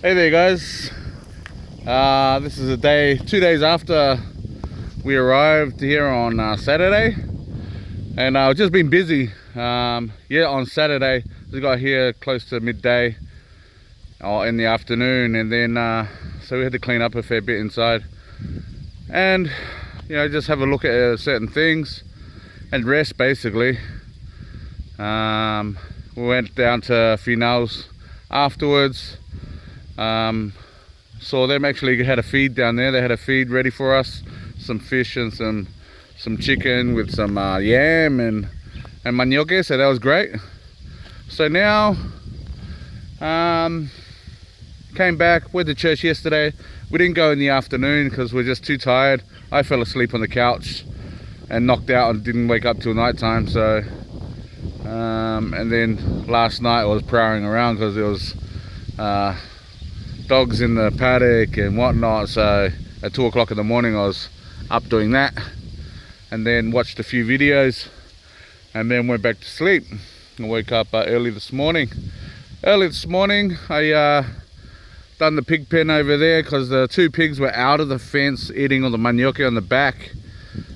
Hey there guys, this is 2 days after we arrived here on Saturday, and I've just been busy. On Saturday we got here close to midday or in the afternoon, and then so we had to clean up a fair bit inside and just have a look at certain things and rest basically. We went down to Finals afterwards. Saw them actually had a feed down there. They had a feed ready for us, some fish and some chicken with some yam and manioke, so that was great. So now came back, went to church yesterday. We didn't go in the afternoon because we're just too tired. I fell asleep on the couch and knocked out and didn't wake up till night time. So and then last night I was prowling around because there was dogs in the paddock and whatnot, so at 2 o'clock in the morning I was up doing that, and then watched a few videos and then went back to sleep. I woke up early this morning. I done the pig pen over there because the 2 pigs were out of the fence eating all the manioke on the back,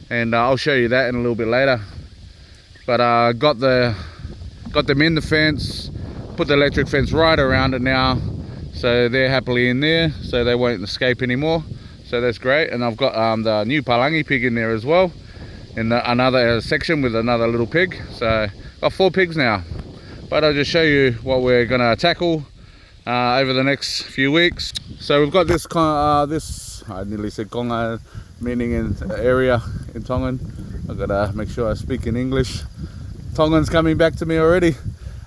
and I'll show you that in a little bit later. But got them in the fence, put the electric fence right around it now, so they're happily in there, so they won't escape anymore, so that's great. And I've got the new palangi pig in there as well, in another section with another little pig. So got 4 pigs now, but I'll just show you what we're gonna tackle over the next few weeks. So we've got this I nearly said konga, meaning in area in Tongan. I've gotta make sure I speak in English. Tongan's coming back to me already.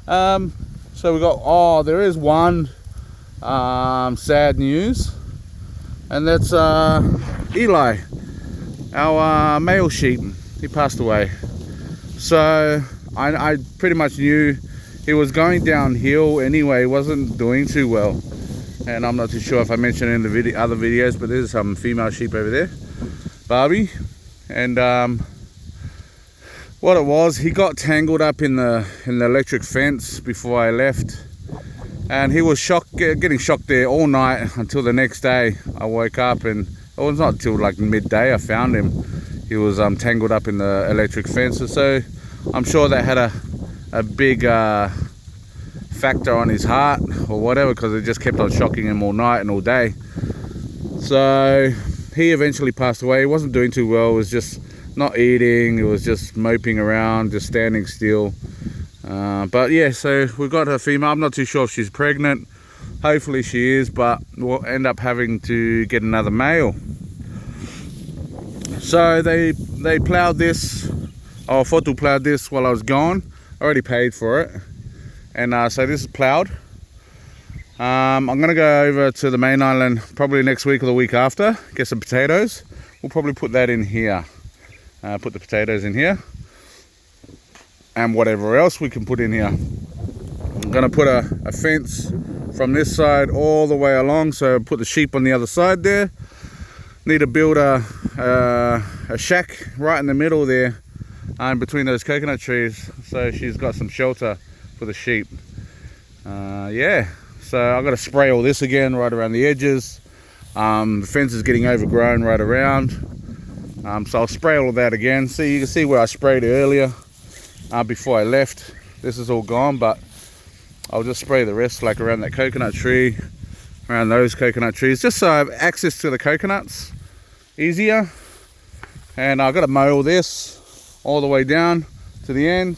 So we got, there is one sad news, and that's Eli, our male sheep. He passed away. So I pretty much knew he was going downhill anyway. He wasn't doing too well, and I'm not too sure if I mentioned it in the other videos, but there's some female sheep over there, Barbie. And what it was, he got tangled up in the electric fence before I left, and he was getting shocked there all night until the next day. I woke up, and it was not until like midday I found him. He was tangled up in the electric fences, so I'm sure that had a big factor on his heart or whatever, because it just kept on shocking him all night and all day. So he eventually passed away. He wasn't doing too well. It was just not eating, it was just moping around, just standing still. But yeah, so we've got a female. I'm not too sure if she's pregnant. Hopefully she is, but we'll end up having to get another male. So they ploughed this, or Fotu ploughed this while I was gone. I already paid for it, and so this is ploughed. I'm gonna go over to the main island probably next week or the week after, get some potatoes. We'll probably put that in here. Put the potatoes in here and whatever else we can put in here. I'm gonna put a fence from this side all the way along, so put the sheep on the other side there. Need to build a shack right in the middle there, between those coconut trees, so she's got some shelter for the sheep. Yeah, so I've got to spray all this again right around the edges. The fence is getting overgrown right around. So I'll spray all of that again. See, you can see where I sprayed earlier before I left. This is all gone, but I'll just spray the rest, like around that coconut tree, around those coconut trees, just so I have access to the coconuts easier. And I've got to mow all this all the way down to the end.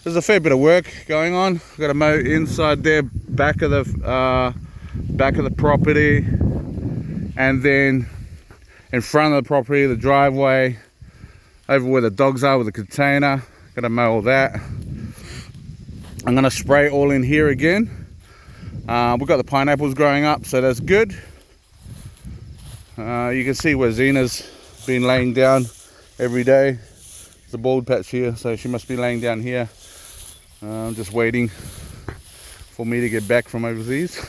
There's a fair bit of work going on. I've got to mow inside there, back of the property, and then in front of the property, the driveway, over where the dogs are with the container. Gotta mow all that. I'm gonna spray all in here again. We've got the pineapples growing up, so that's good. You can see where Zena's been laying down every day. There's a bald patch here, so she must be laying down here. I'm just waiting for me to get back from overseas.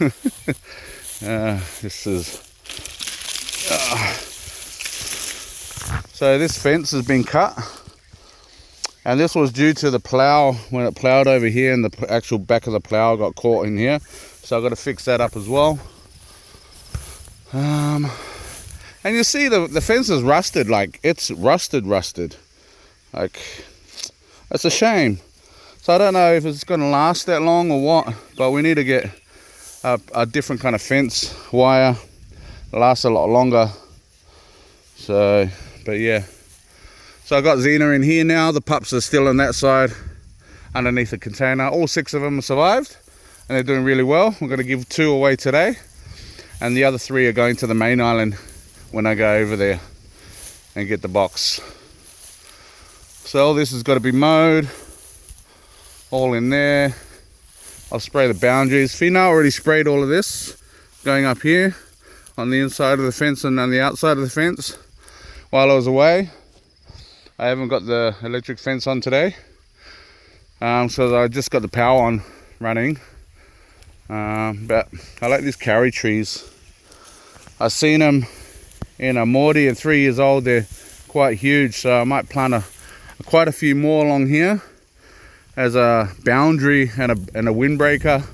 This is... So this fence has been cut, And this was due to the plow, when it plowed over here and the actual back of the plow got caught in here. So I've got to fix that up as well. And you see the fence is rusted, like it's rusted. Like, it's a shame. So I don't know if it's going to last that long or what, but we need to get a different kind of fence wire. It lasts a lot longer. So, but yeah. So I got Xena in here now. The pups are still on that side underneath the container. All 6 of them have survived and they're doing really well. We're going to give 2 away today, and the other 3 are going to the main island when I go over there and get the box. So all this has got to be mowed, all in there. I'll spray the boundaries. Fina already sprayed all of this going up here on the inside of the fence and on the outside of the fence while I was away. I haven't got the electric fence on today, so I just got the power on running. But I like these carry trees. I've seen them in a Morty and 3 years old. They're quite huge, so I might plant quite a few more along here as a boundary and a windbreaker.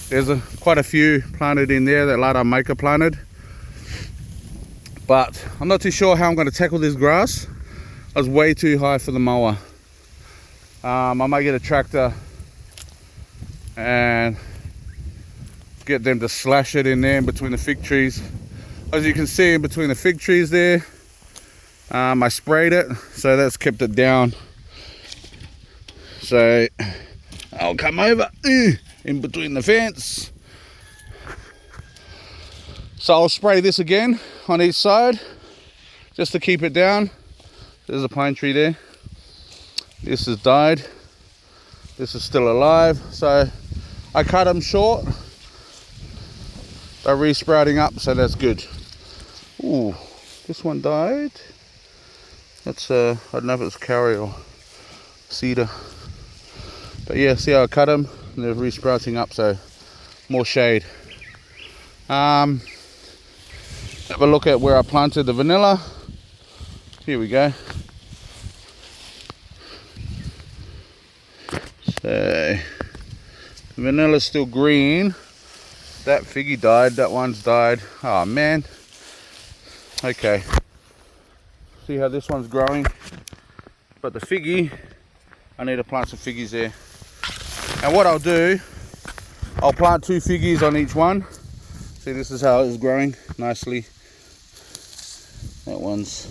There's quite a few planted in there that Lada Maker planted. But I'm not too sure how I'm going to tackle this grass. I was way too high for the mower. I might get a tractor and get them to slash it in there in between the fig trees. As you can see, in between the fig trees there, I sprayed it, so that's kept it down. So I'll come over in between the fence. So I'll spray this again on each side just to keep it down. There's a pine tree there. This has died. This is still alive. So I cut them short. They're re-sprouting up, so that's good. Ooh, this one died. That's I don't know if it's carry or cedar. But yeah, see how I cut them? They're re-sprouting up, so more shade. Have a look at where I planted the vanilla. Here we go. So the vanilla's still green. That figgy died, that one's died. Oh man. Okay. See how this one's growing? But the figgy, I need to plant some figgies there. And what I'll do, I'll plant 2 figgies on each one. See, this is how it's growing nicely. That one's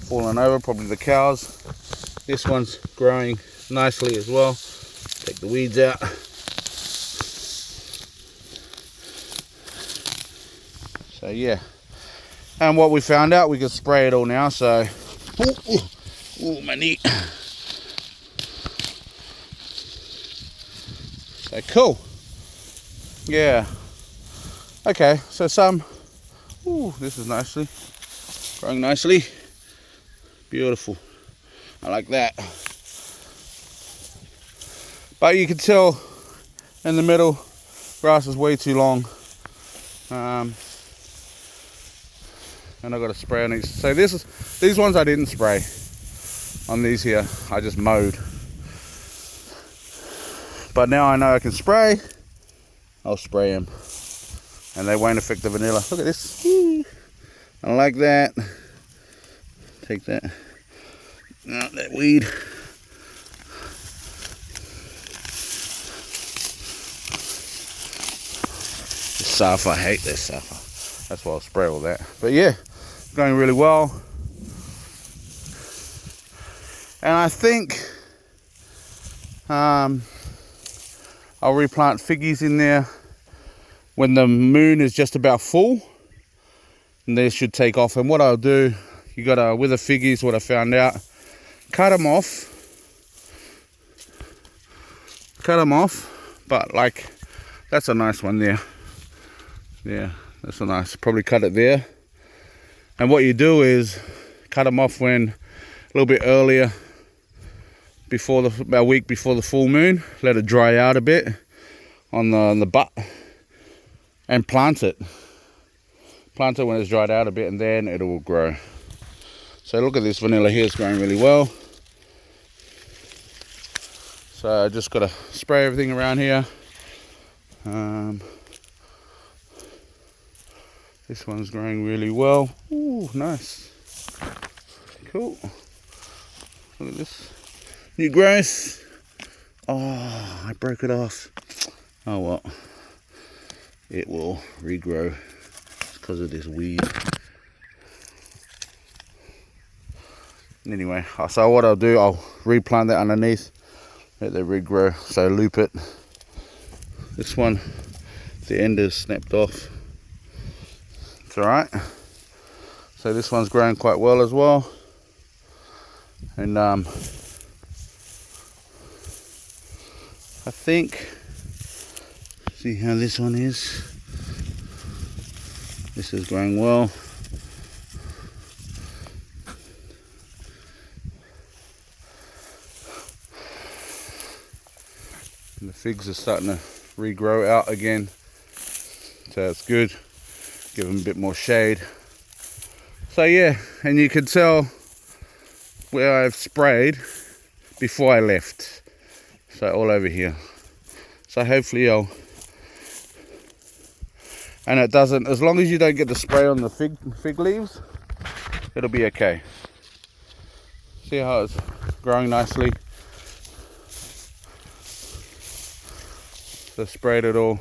fallen over, probably the cows. This one's growing nicely as well. Take the weeds out. So yeah. And what we found out, we can spray it all now, so. Ooh, my knee. So cool. Yeah. Okay, so some. Ooh, this is nicely growing nicely. Beautiful. I like that. But you can tell in the middle, grass is way too long. And I've got to spray on each. So these ones I didn't spray on these here. I just mowed. But now I know I can spray. I'll spray them. And they won't affect the vanilla. Look at this. I like that. Take that. Out that weed. This stuff, I hate this stuff. That's why I'll spray all that. But yeah, going really well. And I think I'll replant figgies in there when the moon is just about full, and they should take off. And what I'll do, you gotta, with the figgies, what I found out, cut them off, but like, that's a nice one there. Yeah, that's a nice, probably cut it there. And what you do is cut them off when, a little bit earlier, before about a week before the full moon, let it dry out a bit on the butt, and plant it when it's dried out a bit, and then it will grow. So look at this vanilla here, it's growing really well. So I just got to spray everything around here. This one's growing really well. Ooh, nice. Cool. Look at this. New growth. Oh, I broke it off. Oh well. It will regrow because of this weed. Anyway, so what I'll do, I'll replant that underneath. Let that regrow. So loop it. This one, the end is snapped off. It's alright. So this one's growing quite well as well. And I think, see how this one is. This is growing well. And the figs are starting to regrow out again. So it's good. Give them a bit more shade. So yeah, and you can tell where I've sprayed before I left. So all over here. So hopefully and it doesn't, as long as you don't get the spray on the fig leaves, it'll be okay. See how it's growing nicely. So sprayed it all.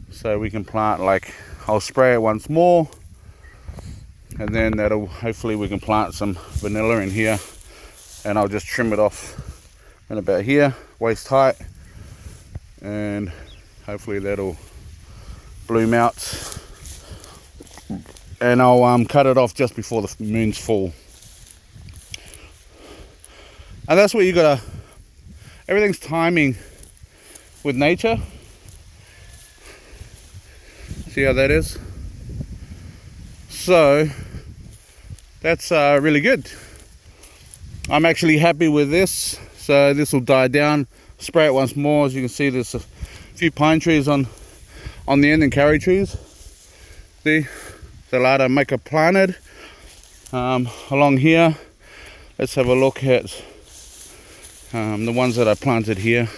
So we can plant, like, I'll spray it once more. And then hopefully we can plant some vanilla in here. And I'll just trim it off in about here, waist height. And hopefully that'll bloom out. And I'll cut it off just before the moon's full. And that's what you gotta, everything's timing with nature. See how that is? So that's really good. I'm actually happy with this. So this will die down. Spray it once more. As you can see, there's a few pine trees on the end and carry trees. See, the ladder maker planted along here. Let's have a look at the ones that I planted here.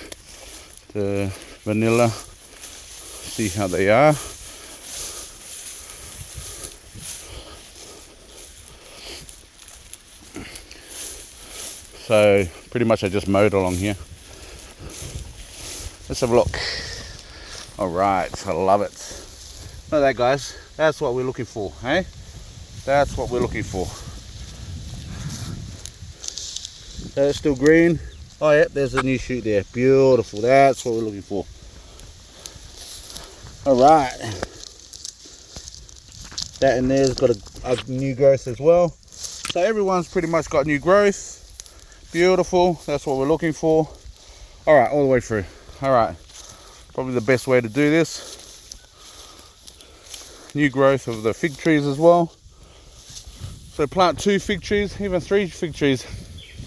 The vanilla. See how they are. So pretty much I just mowed along here. Let's have a look. All right, I love it. Look at that, guys. That's what we're looking for, eh? That's what we're looking for. So it's still green. Oh yeah, there's a new shoot there. Beautiful. That's what we're looking for. All right. That in there's got a new growth as well. So everyone's pretty much got new growth. Beautiful. That's what we're looking for. All right, all the way through. All right. Probably the best way to do this. New growth of the fig trees as well. So plant 2 fig trees, even 3 fig trees.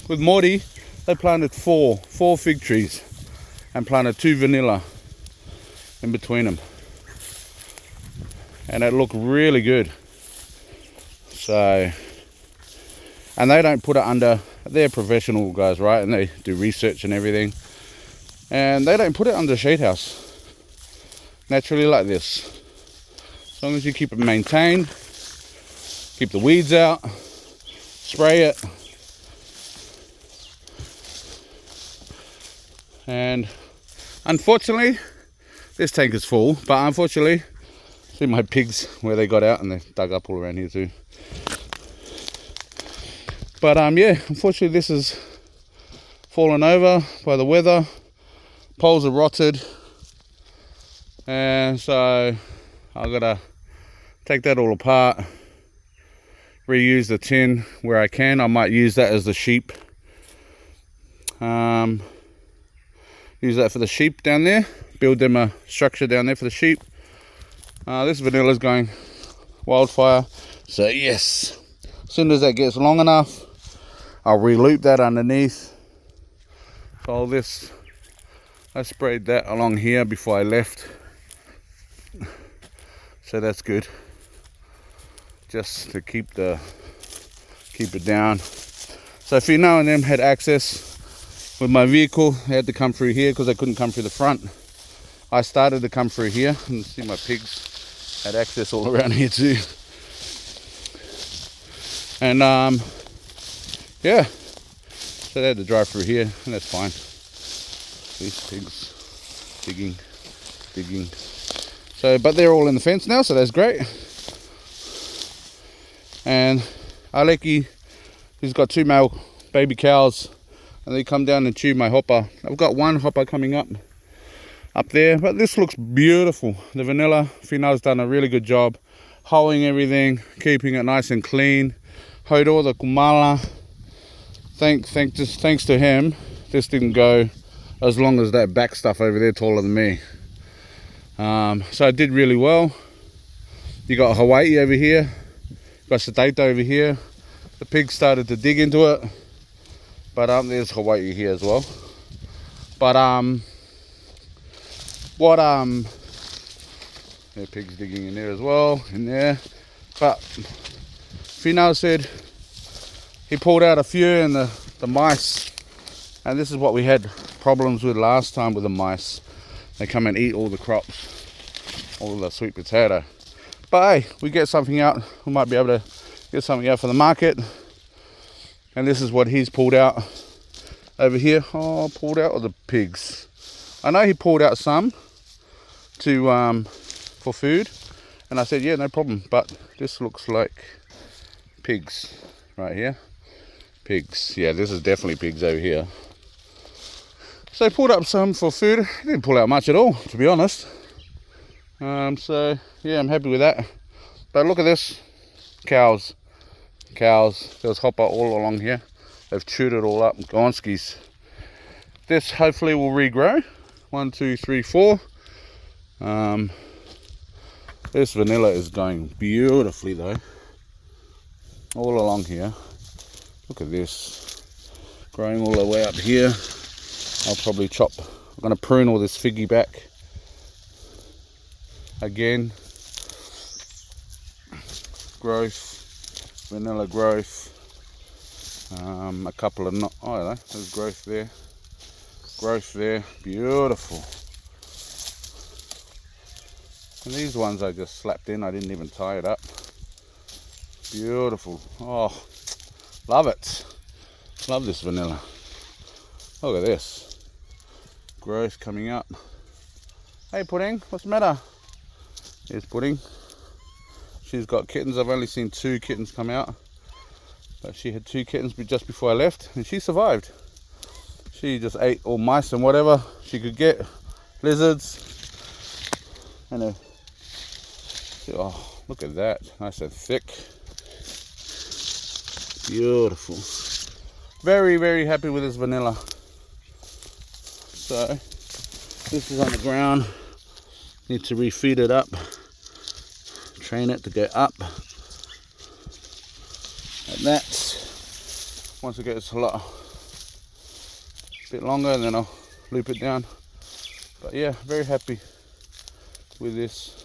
With Morty, they planted 4 fig trees and planted 2 vanilla in between them. And it looked really good. So, and they don't put it under, they're professional guys, right? And they do research and everything. And they don't put it under shade house. Naturally like this. As long as you keep it maintained, keep the weeds out, spray it. And unfortunately, this tank is full, but unfortunately, see my pigs where they got out and they dug up all around here too. But yeah, unfortunately this is fallen over by the weather. Poles are rotted, and so I gotta take that all apart, reuse the tin where I can. I might use that as the sheep, use that for the sheep down there, build them a structure down there for the sheep. This vanilla's going wildfire, so yes, as soon as that gets long enough, I'll re-loop that underneath. So all this, I sprayed that along here before I left, so that's good, just to keep it down. So if you know and them had access with my vehicle. They had to come through here because they couldn't come through the front. I started to come through here, and see my pigs had access all around here too. And yeah, so they had to drive through here, and that's fine. These pigs digging. So, but they're all in the fence now, so that's great. And Aleki, he's got 2 male baby cows, and they come down and chew my hopper. I've got 1 hopper coming up there, but this looks beautiful. The vanilla female's done a really good job hoeing everything, keeping it nice and clean. Hoed all the kumala. Thanks to him, this didn't go as long as that back stuff over there, taller than me. So I did really well. You got Hawaii over here, got Sataita over here. The pigs started to dig into it, but there's Hawaii here as well. But there are pigs digging in there as well, in there. But Finau said he pulled out a few, and the mice, and this is what we had problems with last time with the mice. They come and eat all the crops, all the sweet potato. But hey, we get something out. We might be able to get something out for the market. And this is what he's pulled out over here. Oh, pulled out of the pigs. I know he pulled out some to for food, and I said, yeah, no problem. But this looks like pigs right here. Pigs. Yeah, this is definitely pigs over here. So I pulled up some for food. He didn't pull out much at all, to be honest. So yeah, I'm happy with that. But look at this. Cows. There's hopper all along here. They've chewed it all up. Gonskis. This hopefully will regrow. 1, 2, 3, 4. This vanilla is going beautifully though. All along here. Look at this. Growing all the way up here. I'll probably chop. I'm going to prune all this figgy back again. Growth, vanilla growth. A couple of oh, there's growth there. Beautiful. And these ones I just slapped in. I didn't even tie it up. Beautiful. Oh, love it. Love this vanilla. Look at this. Growth coming up. Hey Pudding, what's the matter? Here's Pudding. She's got kittens. I've only seen 2 kittens come out, but she had 2 kittens just before I left, and she survived. She just ate all mice and whatever she could get, lizards. And oh, look at that, nice and thick. Beautiful. Very, very happy with this vanilla. So this is on the ground. Need to refeed it up, train it to go up like that. Once it gets a bit longer, then I'll loop it down. But yeah, very happy with this.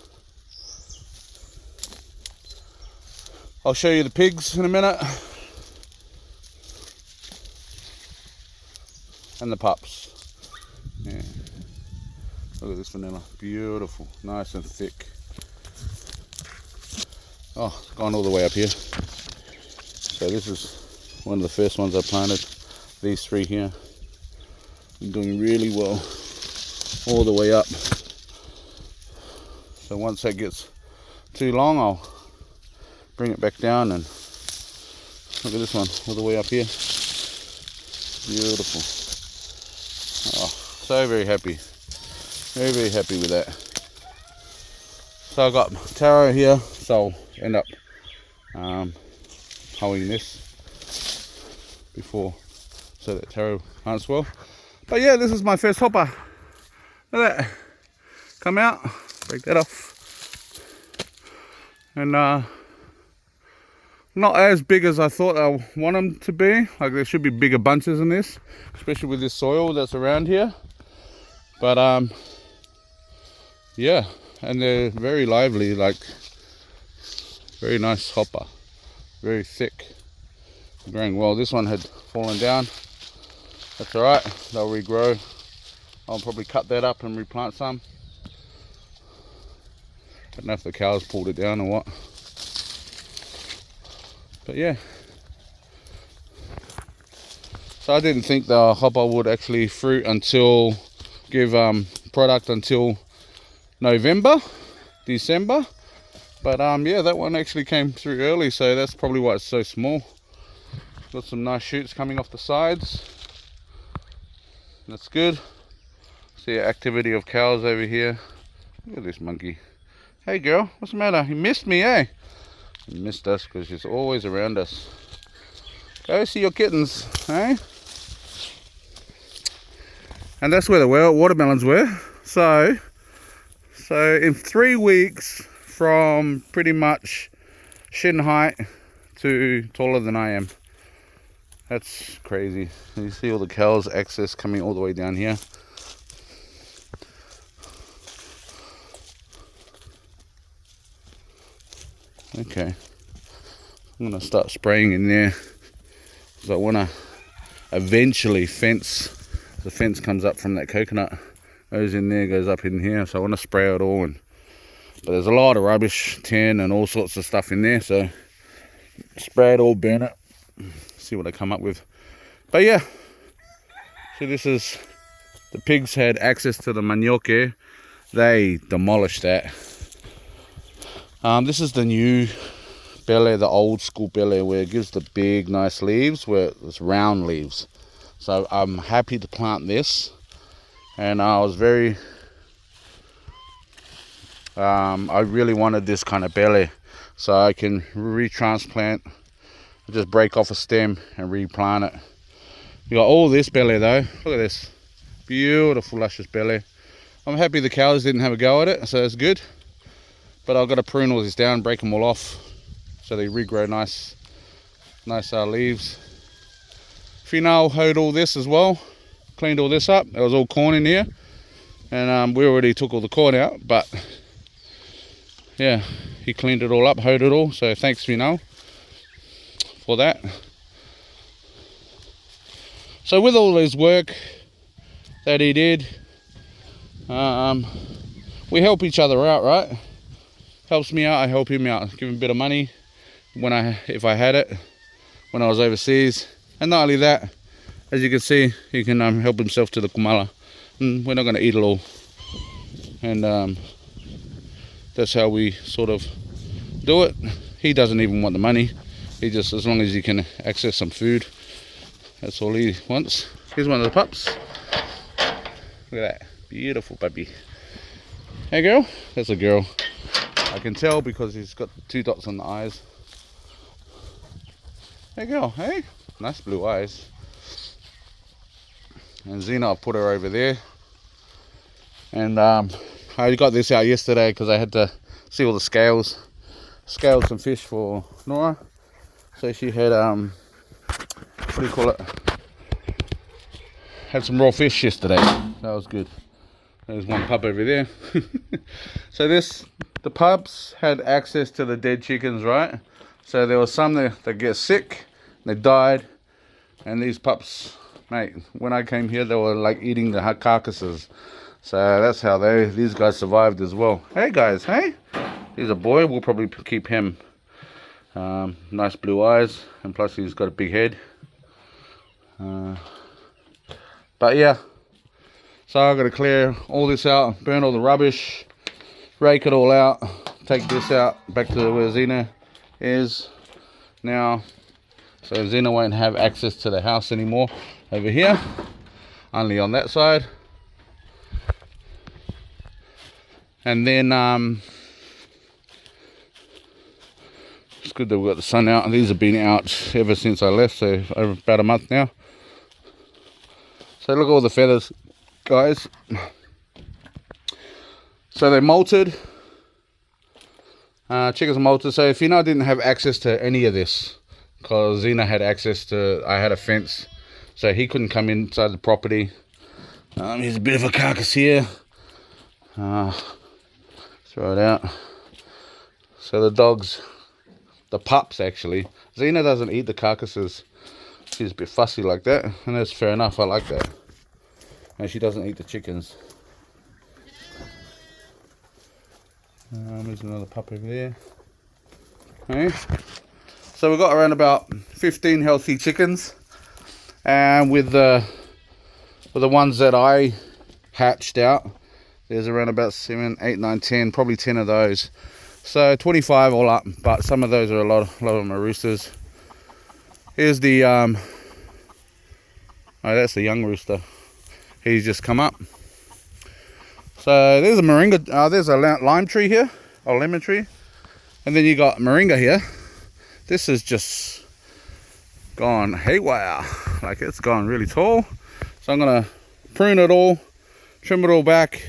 I'll show you the pigs in a minute, and the pups. Yeah. Look at this vanilla, beautiful, nice and thick. Oh, it's gone all the way up here. So this is one of the first ones I planted. These 3 here. I'm doing really well all the way up. So once that gets too long, I'll bring it back down, and look at this one all the way up here. Beautiful. Oh, so very happy. Very, very happy with that. So I got taro here, so I'll end up hoeing this before, so that taro plants well. But yeah, this is my first hopper. Look at that. Come out, break that off. And not as big as I thought I want them to be. Like, there should be bigger bunches in this, especially with this soil that's around here. But yeah, and they're very lively, like very nice hopper, very thick, growing well. This one had fallen down, That's all right, they'll regrow. I'll probably cut that up and replant some. Don't know if the cows pulled it down or what. But yeah. So I didn't think the hopper would actually fruit until, give product until November, December. But yeah, that one actually came through early, so that's probably why it's so small. Got some nice shoots coming off the sides. That's good. See activity of cows over here. Look at this monkey. Hey girl, what's the matter? You missed me, eh? You missed us because she's always around us. Go see your kittens, eh? And that's where the watermelons were. So in 3 weeks from pretty much shin height to taller than I am. That's crazy. You see all the cows access coming all the way down here. Okay, I'm gonna start spraying in there because I want to eventually fence. The fence comes up from that coconut, goes in there, goes up in here. So I want to spray it all. But there's a lot of rubbish, tin and all sorts of stuff in there. So spray it all, burn it, see what I come up with. But yeah, so this is, the pigs had access to the manioke. They demolished that. This is the new belly, the old school belly, where it gives the big nice leaves, where it's round leaves. So I'm happy to plant this, and I was very I really wanted this kind of belly so I can retransplant, just break off a stem and replant it. You got all this belly though. Look at this beautiful luscious belly. I'm happy the cows didn't have a go at it, so that's good. But I've got to prune all this down, break them all off, so they regrow nice leaves. Finale hoed all this as well, cleaned all this up. There was all corn in here, and we already took all the corn out. But yeah, he cleaned it all up, hoed it all. So thanks, Finale, for that. So with all his work that he did, we help each other out, right? Helps me out, I help him out. Give him a bit of money if I had it when I was overseas. And not only that, as you can see, he can help himself to the kumala. And we're not going to eat it all. And that's how we sort of do it. He doesn't even want the money. He just, as long as he can access some food, that's all he wants. Here's one of the pups. Look at that, beautiful puppy. Hey girl, that's a girl. I can tell because he's got 2 dots on the eyes. Hey girl, hey? Nice blue eyes. And Zena, I put her over there. And I got this out yesterday because I had to see all the scales. Scaled some fish for Nora. So she had, what do you call it? Had some raw fish yesterday. That was good. There's one pup over there. So the pups had access to the dead chickens, right? So there was some that get sick, they died, and these pups, mate, when I came here, they were like eating the carcasses. So that's how these guys survived as well. Hey guys, hey? He's a boy, we'll probably keep him. Nice blue eyes, and plus he's got a big head. But yeah. So I've got to clear all this out, burn all the rubbish, rake it all out, take this out back to where Zena is now. So Zena won't have access to the house anymore over here, only on that side. And then it's good that we've got the sun out. These have been out ever since I left, so over about a month now. So look at all the feathers, guys. So they molted. Chickens are molted. So if I didn't have access to any of this, because Zena had access to, I had a fence, so he couldn't come inside the property. Here's a bit of a carcass here. Throw it out. So the dogs, the pups actually, Zena doesn't eat the carcasses. she's a bit fussy like that, and that's fair enough. I like that. And she doesn't eat the chickens. There's another pup over there. Okay. So we've got around about 15 healthy chickens, and with the ones that I hatched out, there's around about 7, 8, 9, 10, probably 10 of those. So 25 all up, but some of those are a lot of them are roosters. Here's the oh, that's the young rooster. He's just come up. So there's a moringa, there's a lime tree here, or lemon tree, and then you got moringa here. This is just gone haywire, like it's gone really tall. So I'm gonna prune it all, trim it all back,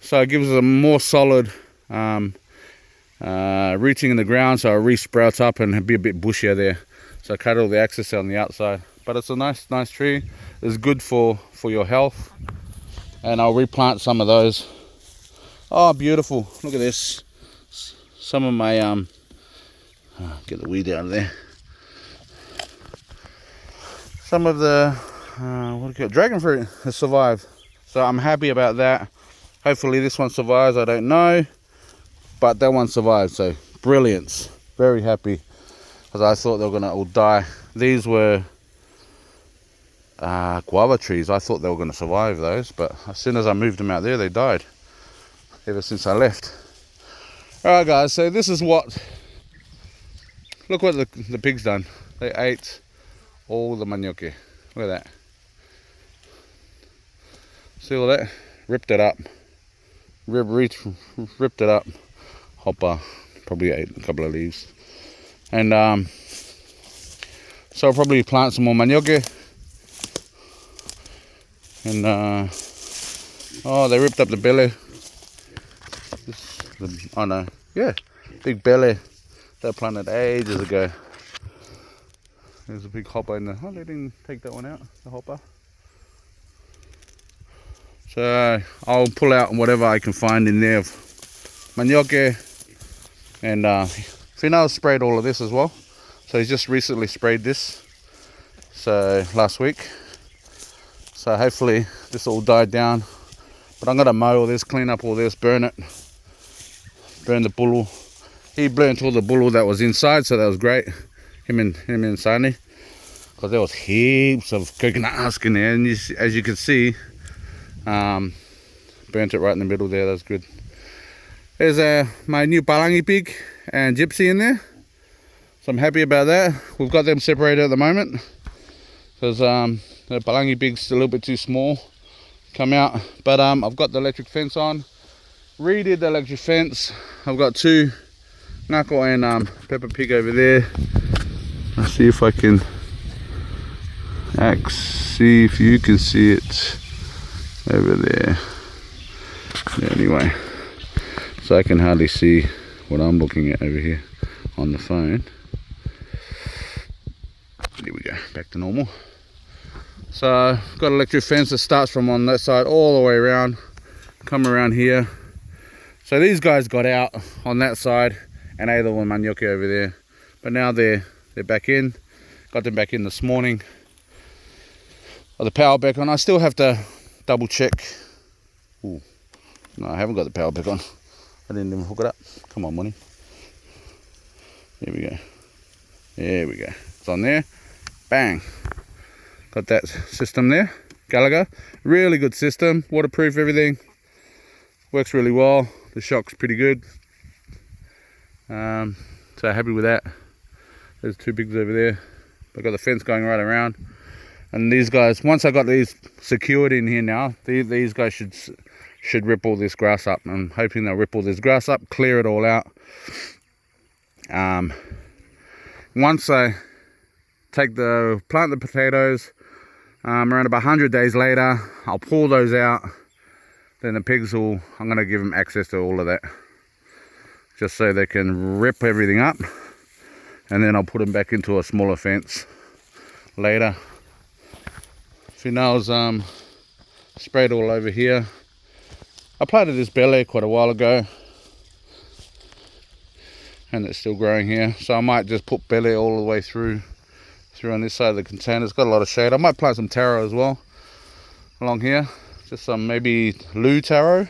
so it gives us a more solid rooting in the ground, so it re-sprouts up and be a bit bushier there. So I cut all the excess on the outside, but it's a nice tree. It's good for your health. And I'll replant some of those. Oh, beautiful. Look at this. Some of my, get the weed out of there. Some of the, what do you call it? Dragon fruit has survived. So I'm happy about that. Hopefully this one survives, I don't know. But that one survived, so brilliance. Very happy. Because I thought they were gonna all die. These were guava trees. I thought they were going to survive those, but as soon as I moved them out there, they died ever since I left. Alright guys, so this is what, look what the pig's done. They ate all the manioke. Look at that. See all that? Ripped it up. Ripped it up. Hopper probably ate a couple of leaves. And so I'll probably plant some more manioke. And oh, they ripped up the belly. Oh no, yeah, big belly. They planted ages ago. There's a big hopper in there. Oh, they didn't take that one out, the hopper. So I'll pull out whatever I can find in there of manioke. And Finau sprayed all of this as well. So he's just recently sprayed this. So last week. So hopefully this all died down. But I'm gonna mow all this, clean up all this, burn it. Burn the bulu. He burnt all the bulu that was inside, so that was great. Him and Sani. Because there was heaps of coconut husk in there, and as you can see, burnt it right in the middle there. That's good. There's my new Palangi pig and Gypsy in there. So I'm happy about that. We've got them separated at the moment. Because the Palangi pig's a little bit too small. Come out. But I've got the electric fence on. Redid the electric fence. I've got two Knuckle and Peppa Pig over there. Let's see if I can see if you can see it over there. Anyway, so I can hardly see what I'm looking at over here on the phone. There we go, back to normal. So I've got an electric fence that starts from on that side all the way around, come around here. So these guys got out on that side and ate all the manioke over there, but now they're back in. Got them back in this morning. Got the power back on. I still have to double check. Ooh. No, I haven't got the power back on. I didn't even hook it up. Come on, money. There we go. There we go. It's on there. Bang. Got that system there. Gallagher. Really good system. Waterproof, everything. Works really well. The shock's pretty good. So happy with that. There's two pigs over there. I've got the fence going right around. And these guys, once I got these secured in here now, these guys should rip all this grass up. I'm hoping they'll rip all this grass up, clear it all out. Once I plant the potatoes, around about 100 days later, I'll pull those out. Then the pigs I'm going to give them access to all of that. Just so they can rip everything up. And then I'll put them back into a smaller fence later. Finau's sprayed all over here. I planted this belly quite a while ago. And it's still growing here. So I might just put belly all the way through through on this side of the container. It's got a lot of shade. I might plant some taro as well along here, just some maybe Lu taro,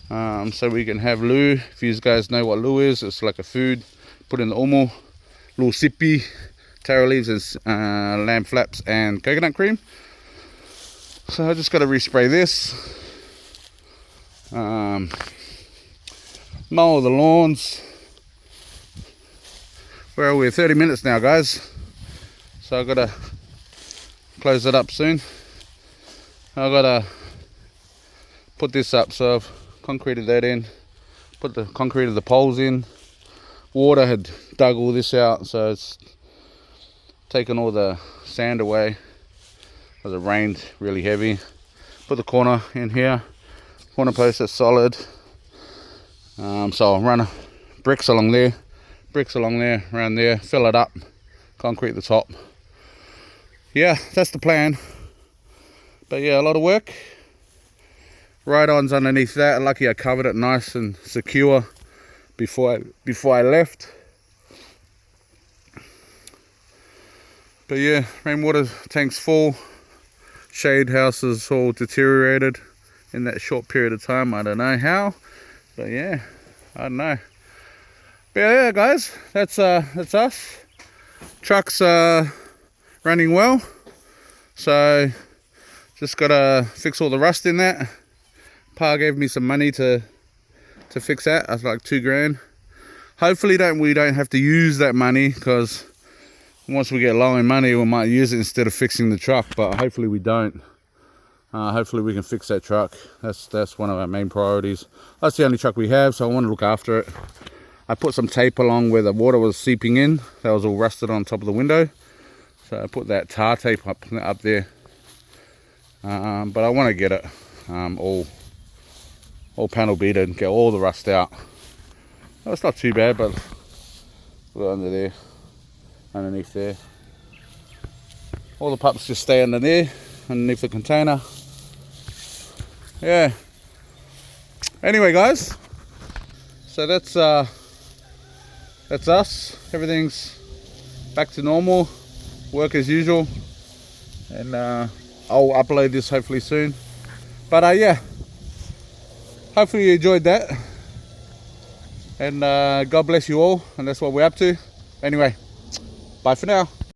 so we can have Lu. If you guys know what Lu is, it's like a food, put in the omo, little sippy, taro leaves and lamb flaps and coconut cream. So I just got to respray this, mow all the lawns. Where are we? 30 minutes now, guys, so I've got to close it up soon. I've got to put this up, so I've concreted that in, put the concrete of the poles in. Water had dug all this out, so it's taken all the sand away because it rained really heavy. Put the corner in here, corner post that's solid. So I'll run bricks along there, around there, fill it up, concrete the top. Yeah, that's the plan. But yeah, a lot of work. Ride-ons underneath that. Lucky I covered it nice and secure before I left. But yeah, rainwater tanks full. Shade houses all deteriorated in that short period of time. I don't know how, but yeah, I don't know. But yeah, guys, that's us. Truck's running well, so just gotta fix all the rust in that. Pa gave me some money to fix that. That's like $2 grand. Hopefully we don't have to use that money, because once we get low in money we might use it instead of fixing the truck, but hopefully we don't. Hopefully we can fix that truck. That's one of our main priorities. That's the only truck we have, so I want to look after it. I put some tape along where the water was seeping in. That was all rusted on top of the window, so I put that tar tape up there. But I want to get it all panel beaded and get all the rust out. Oh, it's not too bad, but look under there, underneath there. All the pups just stay under there, underneath the container. Yeah. Anyway, guys, so that's us. Everything's back to normal, work as usual, and I'll upload this hopefully soon. But yeah, hopefully you enjoyed that, and God bless you all, and that's what we're up to. Anyway, bye for now.